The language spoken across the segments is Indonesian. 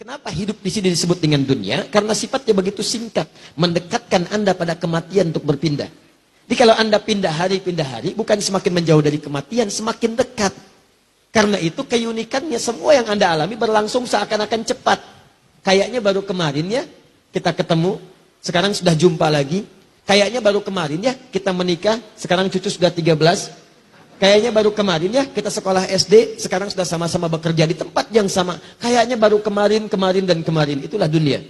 Kenapa hidup di sini disebut dengan dunia? Karena sifatnya begitu singkat, mendekatkan Anda pada kematian untuk berpindah. Jadi kalau Anda pindah hari, bukan semakin menjauh dari kematian, semakin dekat. Karena itu keunikannya semua yang Anda alami berlangsung seakan-akan cepat. Kayaknya baru kemarin ya, kita ketemu, sekarang sudah jumpa lagi. Kayaknya baru kemarin ya, kita menikah, sekarang cucu sudah 13. Kayaknya baru kemarin ya, kita sekolah SD, sekarang sudah sama-sama bekerja di tempat yang sama. Kayaknya baru kemarin, itulah dunia.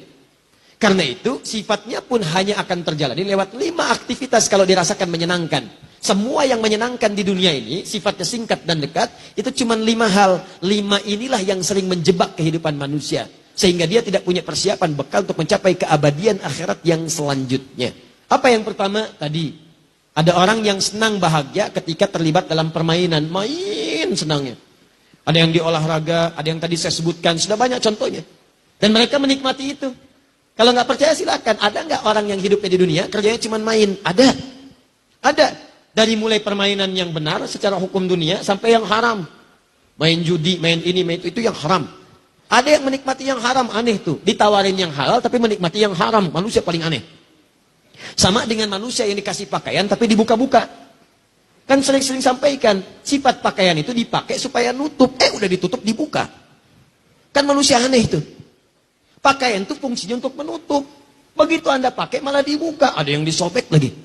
Karena itu, sifatnya pun hanya akan terjalani lewat 5 aktivitas kalau dirasakan menyenangkan. Semua yang menyenangkan di dunia ini, sifatnya singkat dan dekat, itu cuma 5 hal. 5 inilah yang sering menjebak kehidupan manusia. Sehingga dia tidak punya persiapan bekal untuk mencapai keabadian akhirat yang selanjutnya. Apa yang pertama? Tadi. Ada orang yang senang bahagia ketika terlibat dalam permainan. Main senangnya. Ada yang di olahraga, ada yang tadi saya sebutkan. Sudah banyak contohnya. Dan mereka menikmati itu. Kalau nggak percaya silakan. Ada nggak orang yang hidupnya di dunia, kerjanya cuma main? Ada. Ada. Dari mulai permainan yang benar secara hukum dunia, sampai yang haram. Main judi, main ini, main itu yang haram. Ada yang menikmati yang haram, aneh tuh. Ditawarin yang halal, tapi menikmati yang haram. Manusia paling aneh. Sama dengan manusia yang dikasih pakaian tapi dibuka-buka. Kan sering-sering sampaikan, sifat pakaian itu dipakai supaya nutup. Udah ditutup dibuka. Kan manusia aneh itu. Pakaian itu fungsinya untuk menutup. Begitu Anda pakai malah dibuka. Ada yang disobek lagi.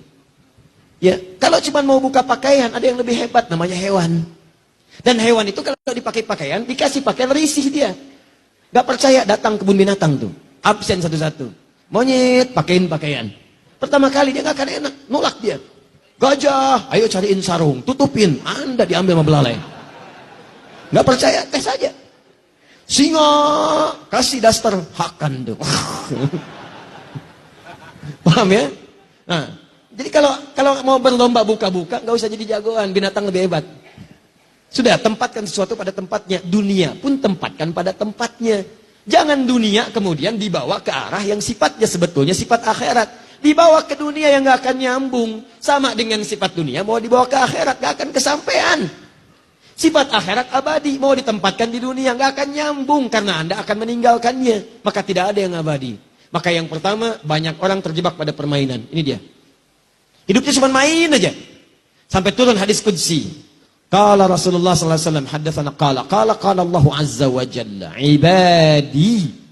Ya, kalau cuma mau buka pakaian, ada yang lebih hebat namanya hewan. Dan hewan itu kalau dipakai pakaian, dikasih pakaian risih dia. Gak percaya datang kebun binatang tuh. Absen satu-satu. Monyet, pakein pakaian. Pertama kali dia gak akan enak, nolak dia. Gajah, ayo cariin sarung, tutupin. Anda diambil sama belalai. Gak percaya, tes aja. Singa, kasih daster, hakan tuh. Paham ya? Nah, jadi kalau mau berlomba buka-buka, gak usah jadi jagoan, binatang lebih hebat. Sudah, tempatkan sesuatu pada tempatnya. Dunia pun tempatkan pada tempatnya. Jangan dunia kemudian dibawa ke arah yang sifatnya sebetulnya sifat akhirat. Dibawa ke dunia yang gak akan nyambung. Sama dengan sifat dunia, mau dibawa ke akhirat, gak akan kesampaian. Sifat akhirat abadi, mau ditempatkan di dunia, gak akan nyambung. Karena Anda akan meninggalkannya. Maka tidak ada yang abadi. Maka yang pertama, banyak orang terjebak pada permainan. Ini dia. Hidupnya cuma main aja. Sampai turun hadis qudsi. Qala Rasulullah sallallahu alaihi wasallam, haddatsana qala Allah azza wa jalla, ibadi.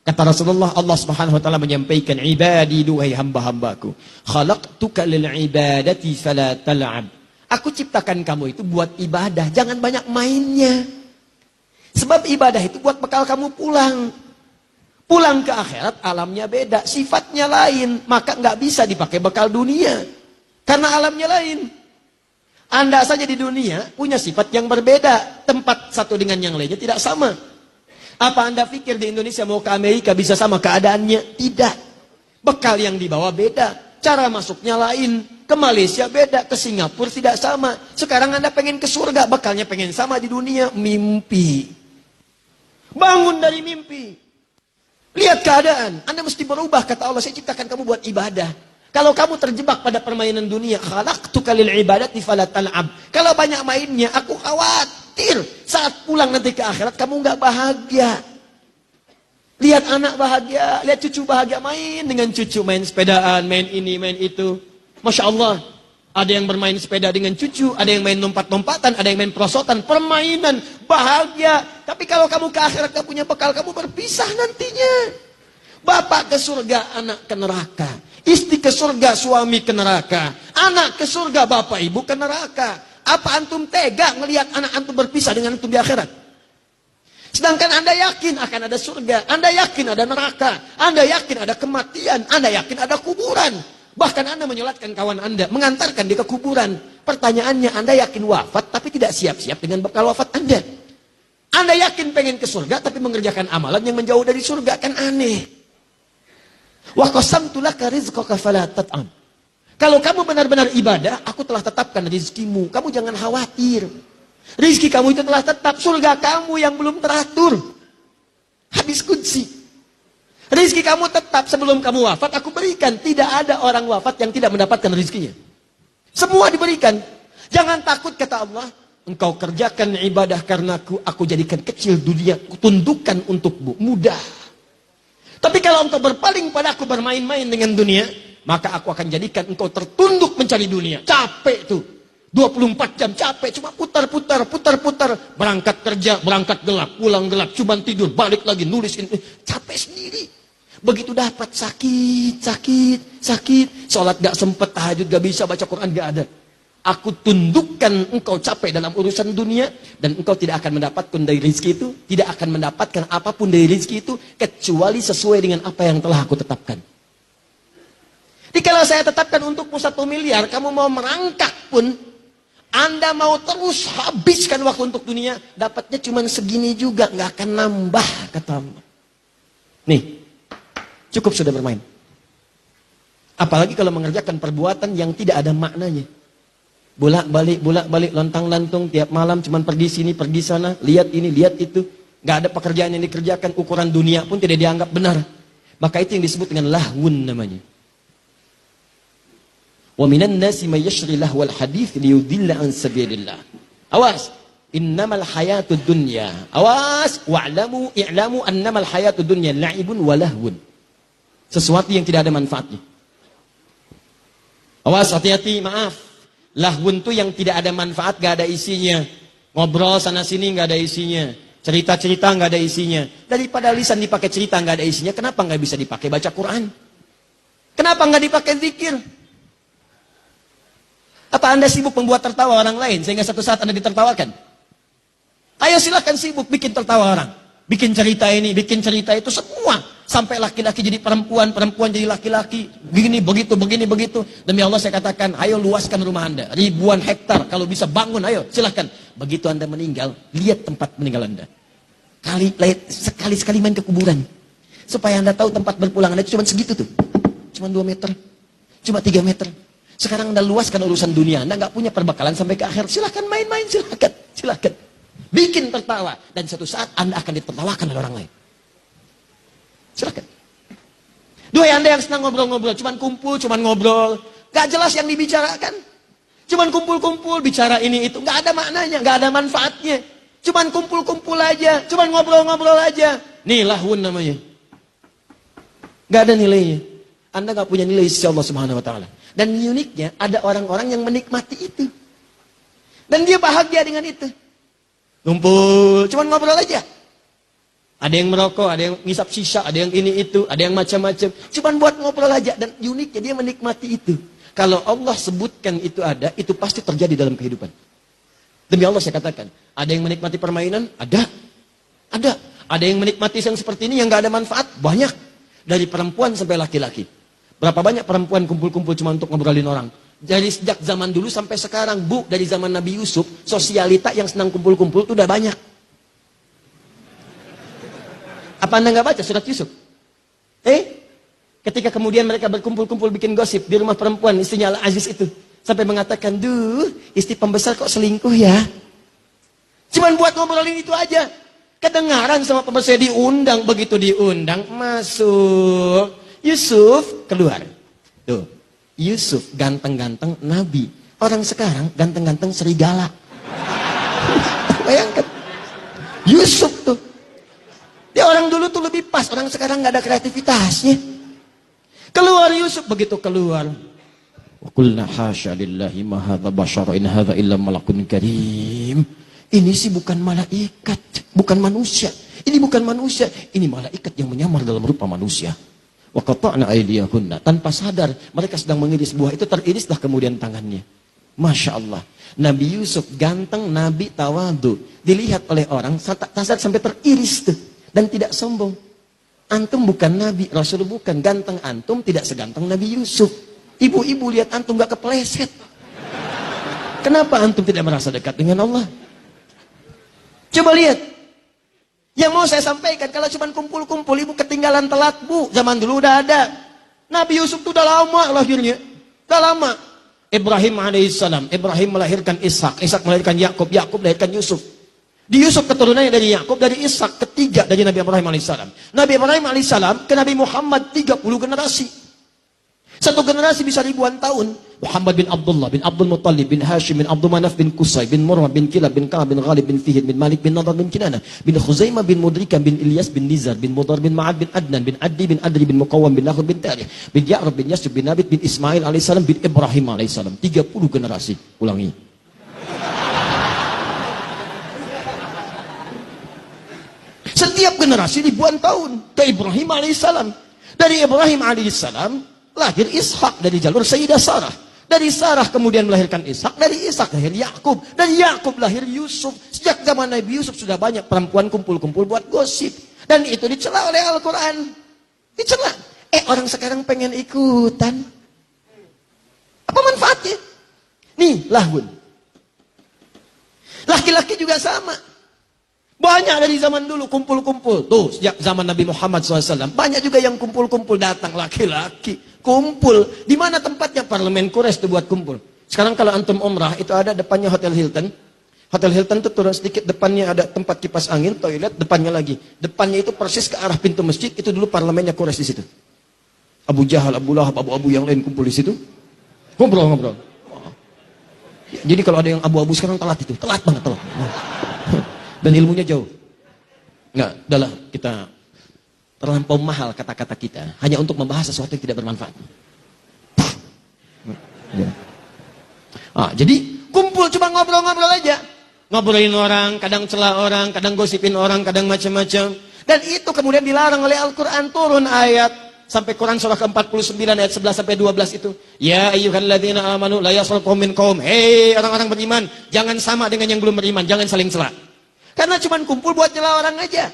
Kata Rasulullah, Allah Subhanahu wa taala menyampaikan, ibadi, duhai hamba-hambaku, khalaqtuka lil ibadati fala tal'ab. Aku ciptakan kamu itu buat ibadah, jangan banyak mainnya. Sebab ibadah itu buat bekal kamu pulang. Pulang ke akhirat alamnya beda, sifatnya lain, maka nggak bisa dipakai bekal dunia. Karena alamnya lain. Anda saja di dunia punya sifat yang berbeda, tempat satu dengan yang lainnya tidak sama. Apa Anda pikir di Indonesia mau ke Amerika bisa sama keadaannya? Tidak. Bekal yang dibawa beda. Cara masuknya lain. Ke Malaysia beda. Ke Singapura tidak sama. Sekarang Anda pengen ke surga. Bekalnya pengen sama di dunia. Mimpi. Bangun dari mimpi. Lihat keadaan. Anda mesti berubah. Kata Allah, saya ciptakan kamu buat ibadah. Kalau kamu terjebak pada permainan dunia. Khalaqtuka lil ibadati fala tal'ab. Kalau banyak mainnya, aku khawatir. Saat pulang nanti ke akhirat, kamu nggak bahagia. Lihat anak bahagia, lihat cucu bahagia, main dengan cucu, main sepedaan, main ini, main itu. Masya Allah, ada yang bermain sepeda dengan cucu, ada yang main lompat-lompatan, ada yang main perosotan, permainan, bahagia. Tapi kalau kamu ke akhirat, kamu punya bekal, kamu berpisah nantinya. Bapak ke surga, anak ke neraka. Istri ke surga, suami ke neraka. Anak ke surga, bapak ibu ke neraka. Apa antum tega melihat anak antum berpisah dengan antum di akhirat? Sedangkan Anda yakin akan ada surga. Anda yakin ada neraka. Anda yakin ada kematian. Anda yakin ada kuburan. Bahkan Anda menyolatkan kawan Anda, mengantarkan dia ke kuburan. Pertanyaannya, Anda yakin wafat tapi tidak siap-siap dengan bekal wafat Anda. Anda yakin pengen ke surga tapi mengerjakan amalan yang menjauh dari surga, kan aneh. Wa qasamtu laka rizqaka fala tat'am. Kalau kamu benar-benar ibadah, aku telah tetapkan rizkimu. Kamu jangan khawatir. Rizki kamu itu telah tetap. Surga kamu yang belum teratur. Hadis qudsi. Rizki kamu tetap sebelum kamu wafat, aku berikan. Tidak ada orang wafat yang tidak mendapatkan rizkinya. Semua diberikan. Jangan takut, kata Allah. Engkau kerjakan ibadah karena aku jadikan kecil dunia. Kutundukkan untukmu. Mudah. Tapi kalau engkau berpaling padaku bermain-main dengan dunia, maka aku akan jadikan engkau tertunduk mencari dunia. Capek tuh. 24 jam capek, cuma putar-putar. Berangkat kerja, berangkat gelap, pulang gelap, cuma tidur, balik lagi, nulis ini. Capek sendiri. Begitu dapat sakit. Sholat gak sempet, tahajud gak bisa, baca Quran gak ada. Aku tundukkan engkau capek dalam urusan dunia, dan engkau tidak akan mendapatkan dari rezeki itu, tidak akan mendapatkan apapun dari rezeki itu, kecuali sesuai dengan apa yang telah aku tetapkan. Jadi kalau saya tetapkan untukmu 1 miliar, kamu mau merangkak pun, Anda mau terus habiskan waktu untuk dunia, dapatnya cuma segini juga, nggak akan nambah, kata Allah. Nih, cukup sudah bermain. Apalagi kalau mengerjakan perbuatan yang tidak ada maknanya. Bolak-balik, lontang-lantung, tiap malam cuma pergi sini, pergi sana, lihat ini, lihat itu. Nggak ada pekerjaan yang dikerjakan, ukuran dunia pun tidak dianggap benar. Maka itu yang disebut dengan lahwun namanya. Wa minan nasi may yashri lahwal hadits liyudilla an sabilillah. Awas, innamal hayatud dunya. Awas, i'lamu annamal hayatud dunya la'ibun wa lahwun. Sesuatu yang tidak ada manfaatnya. Awas, hati-hati, maaf. Lahwun itu yang tidak ada manfaat, gak ada isinya. Ngobrol sana sini gak ada isinya. Cerita-cerita gak ada isinya. Daripada lisan dipakai cerita gak ada isinya, kenapa gak bisa dipakai baca Quran? Kenapa gak dipakai zikir? Apa Anda sibuk membuat tertawa orang lain sehingga satu saat Anda ditertawakan? Ayo silakan sibuk bikin tertawa orang. Bikin cerita ini, bikin cerita itu, semua. Sampai laki-laki jadi perempuan, perempuan jadi laki-laki. Begini, begitu. Demi Allah saya katakan, ayo luaskan rumah Anda. Ribuan hektar, kalau bisa bangun, ayo silahkan. Begitu Anda meninggal, lihat tempat meninggal Anda. Sekali-sekali main ke kuburan. Supaya Anda tahu tempat berpulang Anda cuma segitu tuh. Cuma 2 meter, cuma 3 meter. Sekarang Anda luaskan urusan dunia, Anda nggak punya perbekalan sampai ke akhir. Silahkan main-main, silahkan. Bikin tertawa. Dan suatu saat Anda akan ditertawakan oleh orang lain. Silahkan. Dua Anda yang senang ngobrol-ngobrol, cuman kumpul, cuman ngobrol, gak jelas yang dibicarakan. Cuman kumpul-kumpul, bicara ini itu, gak ada maknanya, gak ada manfaatnya. Cuman kumpul-kumpul aja, cuman ngobrol-ngobrol aja. Nih lahwun namanya. Gak ada nilainya. Anda gak punya nilai sisi Allah Subhanahu Wa Taala. Dan uniknya ada orang-orang yang menikmati itu. Dan dia bahagia dengan itu. Kumpul, cuman ngobrol aja. Ada yang merokok, ada yang ngisap sisa, ada yang ini itu, ada yang macam-macam. Cuman buat ngobrol aja, dan uniknya dia menikmati itu. Kalau Allah sebutkan itu ada, itu pasti terjadi dalam kehidupan. Demi Allah saya katakan, ada yang menikmati permainan, ada. Ada yang menikmati yang seperti ini yang gak ada manfaat, banyak. Dari perempuan sampai laki-laki. Berapa banyak perempuan kumpul-kumpul cuma untuk ngobrolin orang. Dari sejak zaman dulu sampai sekarang, Bu, dari zaman Nabi Yusuf, sosialita yang senang kumpul-kumpul itu udah banyak. Apa Anda nggak baca surat Yusuf? Ketika kemudian mereka berkumpul-kumpul bikin gosip di rumah perempuan istrinya Al-Aziz itu, sampai mengatakan, duh, istri pembesar kok selingkuh ya? Cuman buat ngobrolin itu aja. Kedengaran sama pembesar, diundang, begitu diundang masuk. Yusuf keluar. Tuh, Yusuf ganteng-ganteng Nabi. Orang sekarang ganteng-ganteng serigala. Bayangkan. Yusuf tuh. Dia orang dulu tuh lebih pas, orang sekarang nggak ada kreativitasnya. Keluar Yusuf, begitu keluar. Wa qulna hasya lillahi ma hadza basyara in hadza illa malakun karim. Ini sih bukan malaikat, bukan manusia. Ini bukan manusia, ini malaikat yang menyamar dalam rupa manusia. Wa qata'na aydiyahunna, tanpa sadar mereka sedang mengiris buah itu, teririslah kemudian tangannya. Masya Allah. Nabi Yusuf ganteng, Nabi tawadu. Dilihat oleh orang, sampai teriris tuh. Dan tidak sombong. Antum bukan Nabi, Rasul bukan. Ganteng antum tidak seganteng Nabi Yusuf. Ibu-ibu lihat antum gak kepleset. Kenapa antum tidak merasa dekat dengan Allah? Coba lihat. Yang mau saya sampaikan, kalau cuma kumpul-kumpul, ibu ketinggalan telat, Bu. Zaman dulu udah ada. Nabi Yusuf itu udah lama lahirnya. Udah lama. Ibrahim alaihissalam. Ibrahim melahirkan Ishak. Ishak melahirkan Yakub. Yakub melahirkan Yusuf. Di Yusuf keturunannya dari Yakub, dari Ishak, ketiga dari Nabi Ibrahim alaihissalam. Nabi Ibrahim alaihissalam ke Nabi Muhammad 30 generasi. Satu generasi bisa ribuan tahun. Muhammad bin Abdullah bin Abdul Muttalib bin Hashim bin Abdul Manaf bin Qusay bin Murrah bin Kilab bin Ka'ab bin Ghalib bin Fihir bin Malik bin Nadar bin Kinana bin Khuzaimah bin Mudrikah bin Ilyas bin Nizar bin Mudar bin Ma'ad bin Adnan bin Addi bin Adri bin Muqawwam bin Lahud bin Tarikh bin Ya'rab bin Yasub bin Nabit bin Ismail alaihissalam bin Ibrahim alaihissalam. 30 generasi. Ulangi. Setiap generasi ribuan tahun ke Ibrahim alaihissalam. Dari Ibrahim alaihissalam lahir Ishak dari jalur Sayyidah Sarah. Dari Sarah kemudian melahirkan Ishak. Dari Ishak lahir Yakub. Dari Yakub lahir Yusuf. Sejak zaman Nabi Yusuf sudah banyak perempuan kumpul-kumpul buat gosip. Dan itu dicela oleh Al-Quran. Dicela. Orang sekarang pengen ikutan. Apa manfaatnya? Nih, lahun. Laki-laki juga sama. Banyak dari zaman dulu kumpul-kumpul. Tuh, sejak zaman Nabi Muhammad SAW. Banyak juga yang kumpul-kumpul datang laki-laki. Kumpul. Di mana tempatnya? Parlemen Quraisy itu buat kumpul. Sekarang kalau antum umrah, itu ada depannya Hotel Hilton. Hotel Hilton itu turun sedikit, depannya ada tempat kipas angin, toilet, depannya lagi. Depannya itu persis ke arah pintu masjid, itu dulu parlemennya Quraisy di situ. Abu Jahal, Abu Lahab, Abu-Abu yang lain kumpul di situ. Ngobrol-ngobrol. Jadi kalau ada yang abu-abu sekarang telat itu. Telat banget, telat. Dan ilmunya jauh. Enggak, adalah kita terlampau mahal kata-kata kita hanya untuk membahas sesuatu yang tidak bermanfaat. Jadi kumpul cuma ngobrol-ngobrol aja. Ngobrolin orang, kadang celah orang, kadang gosipin orang, kadang macam-macam. Dan itu kemudian dilarang oleh Al-Quran. Turun ayat sampai Quran surah ke-49 ayat 11 sampai 12 itu. Ya ayyuhalladzina amanu la yaskhar qaumin qaum. Hei orang-orang beriman, jangan sama dengan yang belum beriman, jangan saling celah. Karena cuma kumpul buat nyela orang aja.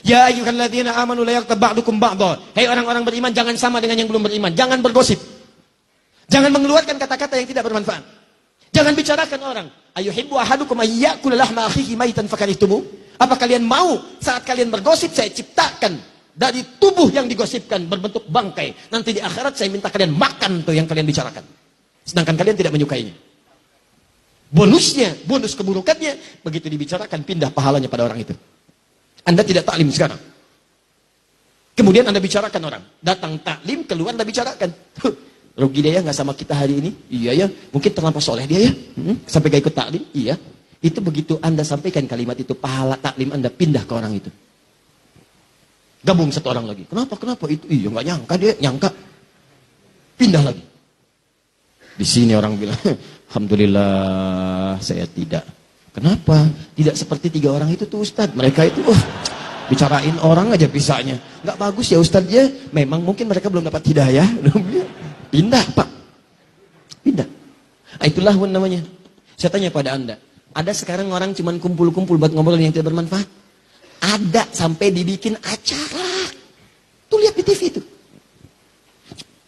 Ya ayyuhalladzina amanu la yaghtab ba'dukum ba'dha. Hei orang-orang beriman, jangan sama dengan yang belum beriman. Jangan bergosip. Jangan mengeluarkan kata-kata yang tidak bermanfaat. Jangan bicarakan orang. Ayuhibbu ahadukum ayyakula lahma akhihi maitan fakarihtumu? Apa kalian mau saat kalian bergosip saya ciptakan dari tubuh yang digosipkan berbentuk bangkai. Nanti di akhirat saya minta kalian makan tuh yang kalian bicarakan. Sedangkan kalian tidak menyukainya. Bonusnya, bonus keburukannya, begitu dibicarakan pindah pahalanya pada orang itu. Anda tidak taklim sekarang. Kemudian Anda bicarakan orang. Datang taklim, keluar Anda bicarakan. Rugi dia ya nggak sama kita hari ini? Iya ya, mungkin terlampau soleh dia ya. Sampai gak ikut taklim? Iya. Itu begitu Anda sampaikan kalimat itu, pahala taklim Anda pindah ke orang itu. Gabung satu orang lagi. Kenapa? Itu? Iya nggak nyangka dia, nyangka. Pindah lagi. Di sini orang bilang, alhamdulillah saya tidak. Kenapa? Tidak seperti 3 orang itu tuh Ustadz. Mereka itu bicarain orang aja pisahnya. Nggak bagus ya Ustadz ya. Memang mungkin mereka belum dapat hidayah. Pindah Pak. Pindah. Itulah namanya. Saya tanya pada Anda. Ada sekarang orang cuma kumpul-kumpul buat ngobrol yang tidak bermanfaat. Ada sampai dibikin acara. Tuh lihat di TV itu.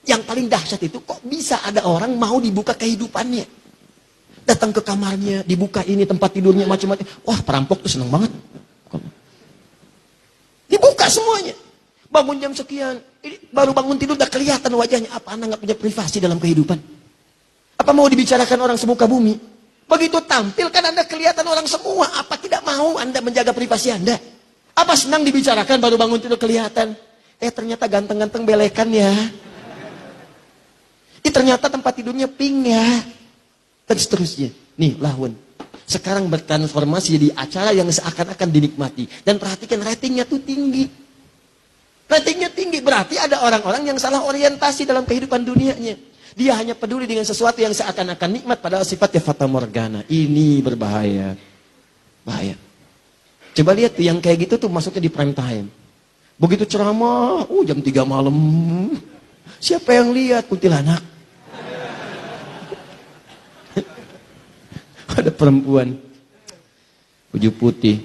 Yang paling dahsyat itu kok bisa ada orang mau dibuka kehidupannya. Datang ke kamarnya, dibuka ini tempat tidurnya macam-macam. Wah, perampok tuh seneng banget. Dibuka semuanya. Bangun jam sekian, ini baru bangun tidur udah kelihatan wajahnya. Apa Anda nggak punya privasi dalam kehidupan? Apa mau dibicarakan orang semuka bumi? Begitu tampil kan Anda kelihatan orang semua. Apa tidak mau Anda menjaga privasi Anda? Apa senang dibicarakan baru bangun tidur kelihatan? Ternyata ganteng-ganteng belekan ya. Ternyata tempat tidurnya pink ya. Dan seterusnya. Nih, lahun. Sekarang bertransformasi jadi acara yang seakan-akan dinikmati. Dan perhatikan ratingnya tuh tinggi. Ratingnya tinggi. Berarti ada orang-orang yang salah orientasi dalam kehidupan dunianya. Dia hanya peduli dengan sesuatu yang seakan-akan nikmat. Padahal sifatnya fata morgana. Ini berbahaya. Bahaya. Coba lihat tuh yang kayak gitu tuh masuknya di prime time. Begitu ceramah. Jam 3 malam. Siapa yang lihat? Kuntilanak. Ada perempuan baju putih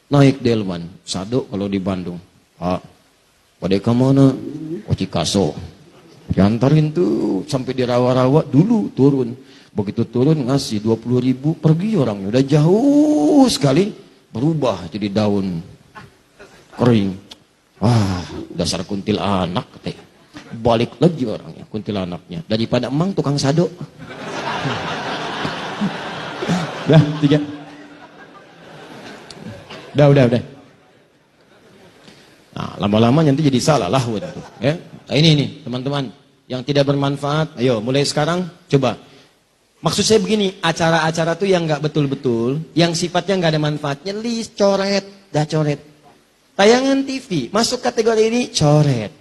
naik delman sado kalau di Bandung. Pak, pada kemana? Cikaso. Diantarin tuh sampai di rawa-rawa dulu turun. Begitu turun ngasih 20.000 pergi orangnya. Udah jauh sekali berubah jadi daun kering. Wah, dasar kuntilanak katanya. Balik lagi orangnya kuntilanaknya daripada emang tukang sado. Udah, 3. Udah. Nah, lama-lama nanti jadi salah lahun tuh, ya. Nah, ini teman-teman. yang tidak bermanfaat. Ayo, mulai sekarang coba. Maksud saya begini, acara-acara tuh yang nggak betul-betul, yang sifatnya nggak ada manfaatnya, list, coret, dah coret. Tayangan TV, masuk kategori ini, coret.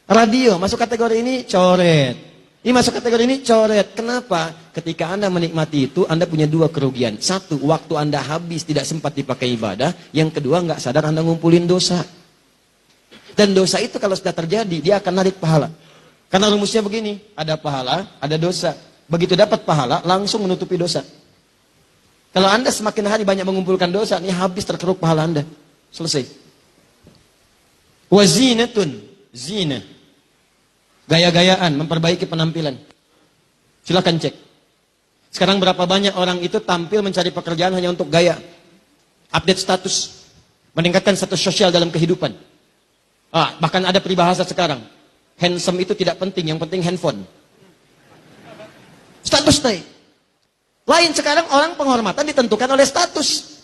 Radio, masuk kategori ini, coret. Ini masuk kategori ini, coret. Kenapa? Ketika Anda menikmati itu, Anda punya dua kerugian. Satu, waktu Anda habis tidak sempat dipakai ibadah. Yang kedua, nggak sadar Anda ngumpulin dosa. Dan dosa itu kalau sudah terjadi, dia akan narik pahala. Karena rumusnya begini, ada pahala, ada dosa. Begitu dapat pahala, langsung menutupi dosa. Kalau Anda semakin hari banyak mengumpulkan dosa, ini habis terkeruk pahala Anda. Selesai. Wazinatun, zina. Gaya-gayaan, memperbaiki penampilan. Silakan cek. Sekarang berapa banyak orang itu tampil mencari pekerjaan hanya untuk gaya. Update status. Meningkatkan status sosial dalam kehidupan. Bahkan ada peribahasa sekarang. Handsome itu tidak penting, yang penting handphone. Status naik. Lain sekarang orang penghormatan ditentukan oleh status.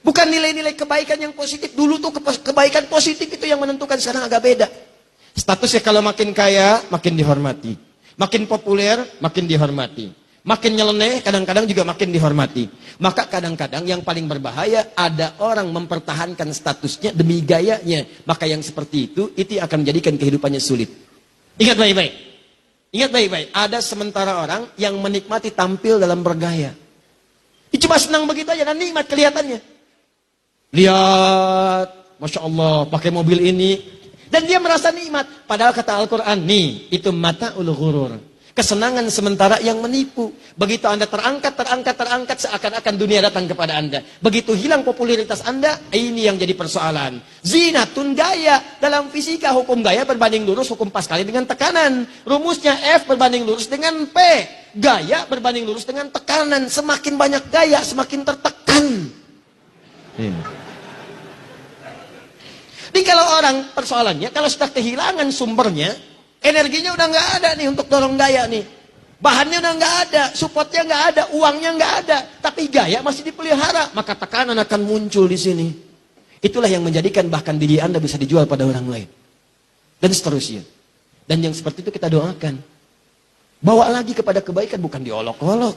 Bukan nilai-nilai kebaikan yang positif. Dulu tuh kebaikan positif itu yang menentukan, sekarang agak beda. Statusnya kalau makin kaya, makin dihormati. Makin populer, makin dihormati. Makin nyeleneh, kadang-kadang juga makin dihormati. Maka kadang-kadang yang paling berbahaya, ada orang mempertahankan statusnya demi gayanya. Maka yang seperti itu akan menjadikan kehidupannya sulit. Ingat baik-baik. Ingat baik-baik. Ada sementara orang yang menikmati tampil dalam bergaya. Dia cuma senang begitu aja dan nikmat kelihatannya. Lihat, Masya Allah, pakai mobil ini. Dan dia merasa nikmat. Padahal kata Al-Quran, nih, itu mata'ul ghurur. Kesenangan sementara yang menipu. Begitu Anda terangkat, seakan-akan dunia datang kepada Anda. Begitu hilang popularitas Anda, ini yang jadi persoalan. Zinatun gaya. Dalam fisika, hukum gaya berbanding lurus, hukum Pascal dengan tekanan. Rumusnya F berbanding lurus dengan P. Gaya berbanding lurus dengan tekanan. Semakin banyak gaya, semakin tertekan. Jadi kalau orang, persoalannya, kalau sudah kehilangan sumbernya, energinya udah nggak ada nih untuk dorong gaya nih. Bahannya udah nggak ada, supportnya nggak ada, uangnya nggak ada. Tapi gaya masih dipelihara, maka tekanan akan muncul di sini. Itulah yang menjadikan bahkan diri Anda bisa dijual pada orang lain. Dan seterusnya. Dan yang seperti itu kita doakan. Bawa lagi kepada kebaikan, bukan diolok-olok.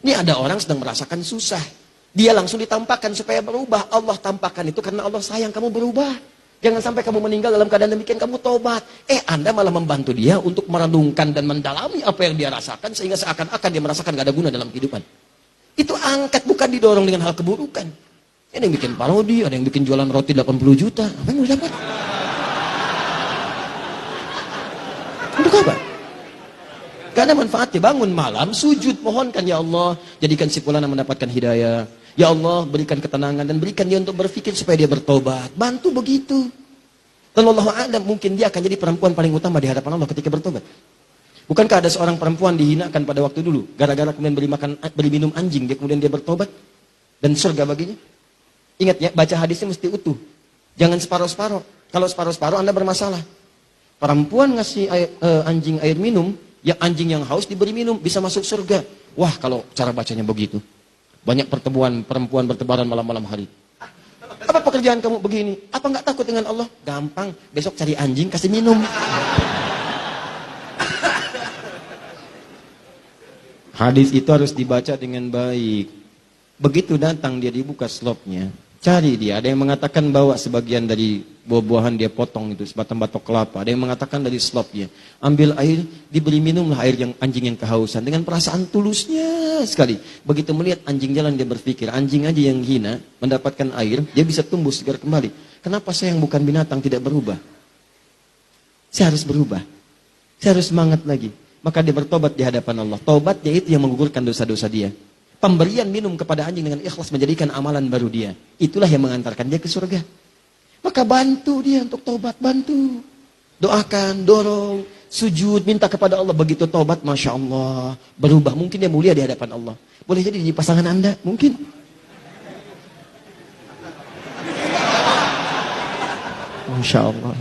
Ini ada orang sedang merasakan susah. Dia langsung ditampakkan supaya berubah. Allah tampakkan itu karena Allah sayang kamu berubah. Jangan sampai kamu meninggal dalam keadaan demikian, kamu tobat. Anda malah membantu dia untuk merenungkan dan mendalami apa yang dia rasakan, sehingga seakan-akan dia merasakan gak ada guna dalam kehidupan. Itu angkat, bukan didorong dengan hal keburukan. Ada yang bikin parodi, ada yang bikin jualan roti 80 juta. Apa yang mau dapat? Untuk apa? Gak ada manfaatnya. Bangun malam, sujud, mohonkan, ya Allah, jadikan si fulan mendapatkan hidayah. Ya Allah, berikan ketenangan dan berikan dia untuk berpikir supaya dia bertobat. Bantu begitu. Dan wallahu a'lam, mungkin dia akan jadi perempuan paling utama di hadapan Allah ketika bertobat. Bukankah ada seorang perempuan dihinakan pada waktu dulu, gara-gara kemudian beri minum anjing, dia kemudian dia bertobat dan surga baginya? Ingat ya, baca hadisnya mesti utuh. Jangan separuh-separuh. Kalau separuh-separuh Anda bermasalah. Perempuan ngasih anjing air minum, yang anjing yang haus diberi minum, bisa masuk surga. Wah, kalau cara bacanya begitu. Banyak pertemuan perempuan bertebaran malam-malam hari. Apa pekerjaan kamu begini? Apa nggak takut dengan Allah? Gampang, besok cari anjing kasih minum. Hadis itu harus dibaca dengan baik. Begitu datang dia dibuka slopnya, cari dia. Ada yang mengatakan bawa sebagian dari buah-buahan dia potong itu, sebatang batok kelapa. Ada yang mengatakan dari slopnya, ambil air, diberi minumlah air yang anjing yang kehausan dengan perasaan tulusnya sekali. Begitu melihat anjing jalan dia berpikir, anjing aja yang hina mendapatkan air, dia bisa tumbuh segar kembali. Kenapa saya yang bukan binatang tidak berubah? Saya harus berubah. Saya harus semangat lagi. Maka dia bertobat di hadapan Allah. Tobatnya itu yang menggugurkan dosa-dosa dia. Pemberian minum kepada anjing dengan ikhlas menjadikan amalan baru dia. Itulah yang mengantarkan dia ke surga. Maka bantu dia untuk tobat, bantu. Doakan, dorong, sujud, minta kepada Allah. Begitu tobat, Masya Allah, berubah. Mungkin dia mulia di hadapan Allah. Boleh jadi di pasangan Anda, mungkin. Masya Allah.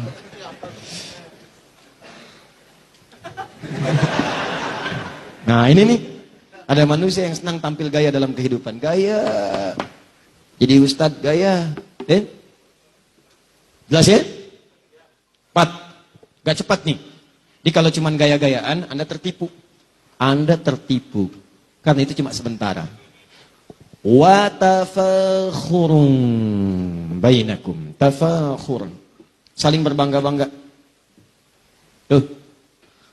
Nah ini nih, ada manusia yang senang tampil gaya dalam kehidupan. Gaya. Jadi ustadz gaya. Jelas ya? 4. Gak cepat nih. Jadi kalau cuma gaya-gayaan, Anda tertipu. Anda tertipu. Karena itu cuma sementara. Wa tafakhurun bainakum. Tafakhurun. Saling berbangga-bangga. Tuh.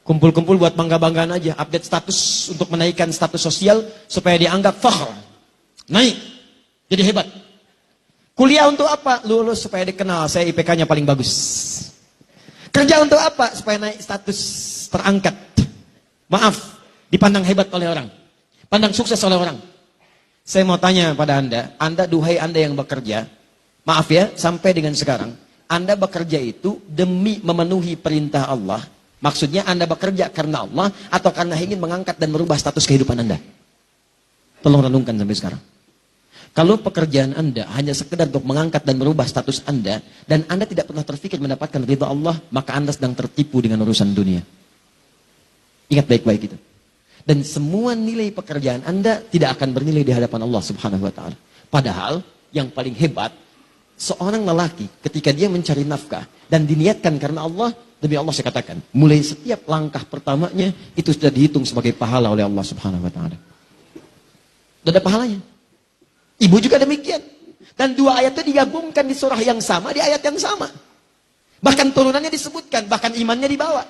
Kumpul-kumpul buat bangga-banggaan aja. Update status untuk menaikkan status sosial supaya dianggap fakhr. Naik. Jadi hebat. Kuliah untuk apa? Lulus supaya dikenal. Saya IPK-nya paling bagus. Kerja untuk apa? Supaya naik status. Terangkat. Maaf. Dipandang hebat oleh orang. Pandang sukses oleh orang. Saya mau tanya pada Anda, duhai Anda yang bekerja. Maaf ya, sampai dengan sekarang. Anda bekerja itu demi memenuhi perintah Allah. Maksudnya Anda bekerja karena Allah atau karena ingin mengangkat dan merubah status kehidupan Anda? Tolong renungkan sampai sekarang. Kalau pekerjaan Anda hanya sekedar untuk mengangkat dan merubah status Anda dan Anda tidak pernah terpikir mendapatkan ridha Allah, maka Anda sedang tertipu dengan urusan dunia. Ingat baik-baik itu. Dan semua nilai pekerjaan Anda tidak akan bernilai di hadapan Allah Subhanahu wa taala. Padahal yang paling hebat seorang lelaki ketika dia mencari nafkah dan diniatkan karena Allah, demi Allah saya katakan, mulai setiap langkah pertamanya itu sudah dihitung sebagai pahala oleh Allah Subhanahu wa taala. Sudah ada pahalanya. Ibu juga demikian. Dan dua ayat itu digabungkan di surah yang sama, di ayat yang sama. Bahkan turunannya disebutkan, bahkan imannya dibawa.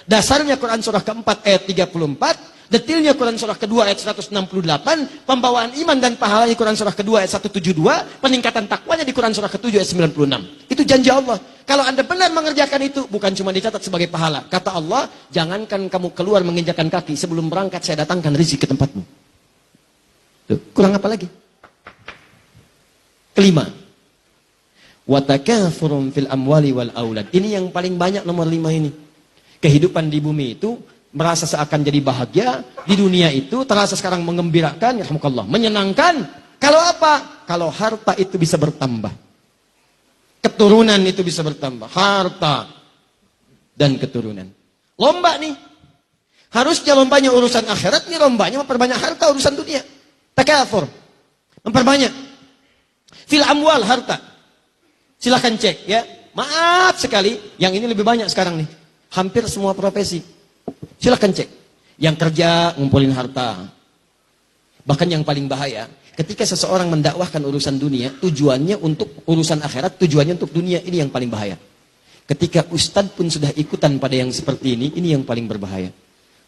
Dasarnya Quran surah keempat ayat 34, detilnya Quran surah kedua ayat 168, pembawaan iman dan pahalanya Quran surah kedua ayat 172, peningkatan takwanya di Quran surah ketujuh ayat 96. Itu janji Allah. Kalau Anda benar mengerjakan itu, bukan cuma dicatat sebagai pahala. Kata Allah, jangankan kamu keluar menginjakan kaki, sebelum berangkat saya datangkan rezeki ke tempatmu. Tuh, kurang apa lagi? Kelima, watakathurun fil amwali wal aulad. Ini yang paling banyak, nomor 5 ini. Kehidupan di bumi itu merasa seakan jadi bahagia, di dunia itu terasa sekarang menggembirakan, yarhamukallah, menyenangkan. Kalau apa? Kalau harta itu bisa bertambah. Keturunan itu bisa bertambah. Harta dan keturunan. Lomba nih. Harusnya lombanya urusan akhirat, nih lombanya memperbanyak harta urusan dunia. Takatsur. Memperbanyak. Fil amwal, harta. Silahkan cek ya. Maaf sekali, yang ini lebih banyak sekarang nih. Hampir semua profesi. Silahkan cek. Yang kerja ngumpulin harta. Bahkan yang paling bahaya, ketika seseorang mendakwahkan urusan dunia, tujuannya untuk urusan akhirat, tujuannya untuk dunia, ini yang paling bahaya. Ketika ustadz pun sudah ikutan pada yang seperti ini yang paling berbahaya.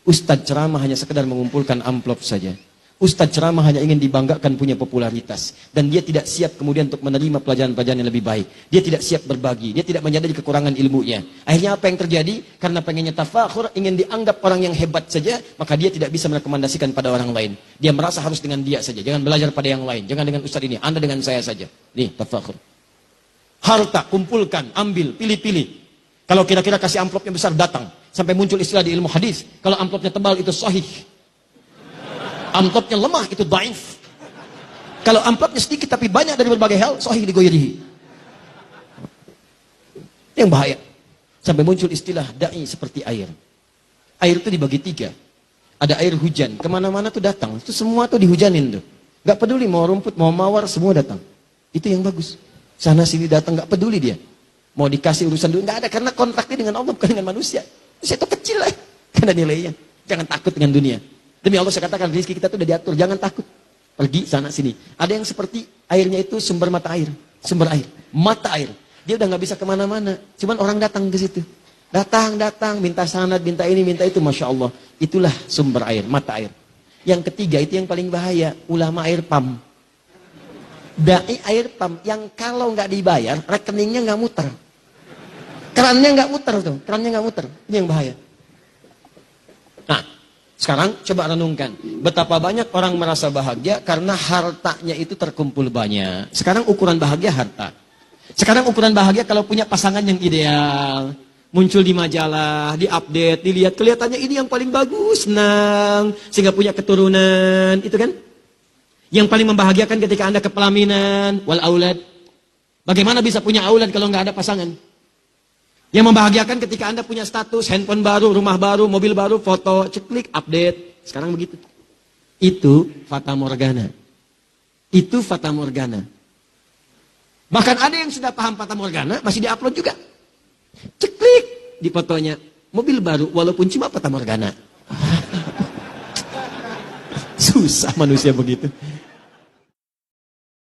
Ustadz ceramah hanya sekedar mengumpulkan amplop saja. Ustadz ceramah hanya ingin dibanggakan punya popularitas. Dan dia tidak siap kemudian untuk menerima pelajaran-pelajaran yang lebih baik. Dia tidak siap berbagi. Dia tidak menyadari kekurangan ilmunya. Akhirnya apa yang terjadi? Karena pengennya tafakhur, ingin dianggap orang yang hebat saja, maka dia tidak bisa merekomendasikan pada orang lain. Dia merasa harus dengan dia saja. Jangan belajar pada yang lain. Jangan dengan ustadz ini. Anda dengan saya saja. Nih, tafakhur. Harta, kumpulkan, ambil, pilih-pilih. Kalau kira-kira kasih amplopnya besar, datang. Sampai muncul istilah di ilmu hadis. Kalau amplopnya tebal, itu sahih. Amplopnya lemah, itu dhaif. Kalau amplopnya sedikit tapi banyak dari berbagai hal, sahih digoyrihi. Yang bahaya. Sampai muncul istilah da'i seperti air. Air itu dibagi 3. Ada air hujan, kemana-mana tuh datang. Itu semua tuh dihujanin tuh. Gak peduli mau rumput, mau mawar, semua datang. Itu yang bagus. Sana sini datang, gak peduli dia. Mau dikasih urusan dulu, gak ada. Karena kontraknya dengan Allah, bukan dengan manusia. Manusia itu kecil lah. Karena nilainya. Jangan takut dengan dunia. Demi Allah saya katakan, rezeki kita itu udah diatur, jangan takut. Pergi sana sini. Ada yang seperti airnya itu sumber mata air, sumber air, mata air. Dia udah nggak bisa kemana-mana, cuman orang datang ke situ. Datang, minta sanad, minta ini, minta itu, masya Allah. Itulah sumber air, mata air. Yang ketiga itu yang paling bahaya, ulama air pam. Dai air pam, yang kalau nggak dibayar, rekeningnya nggak muter. Kerannya nggak muter tuh, kerannya nggak muter. Ini yang bahaya. Nah, sekarang coba renungkan, betapa banyak orang merasa bahagia karena hartanya itu terkumpul banyak. Sekarang ukuran bahagia harta. Sekarang ukuran bahagia kalau punya pasangan yang ideal, muncul di majalah, diupdate, dilihat, kelihatannya ini yang paling bagus, senang, sehingga punya keturunan, itu kan? Yang paling membahagiakan ketika Anda kepelaminan, wal aulad. Bagaimana bisa punya aulad kalau nggak ada pasangan? Yang membahagiakan ketika Anda punya status, handphone baru, rumah baru, mobil baru, foto, ceklik, update. Sekarang begitu. Itu fata morgana. Itu fata morgana. Bahkan ada yang sudah paham fata morgana, masih diupload juga. Ceklik di fotonya. mobil baru walaupun cuma Fata Morgana. Susah manusia begitu.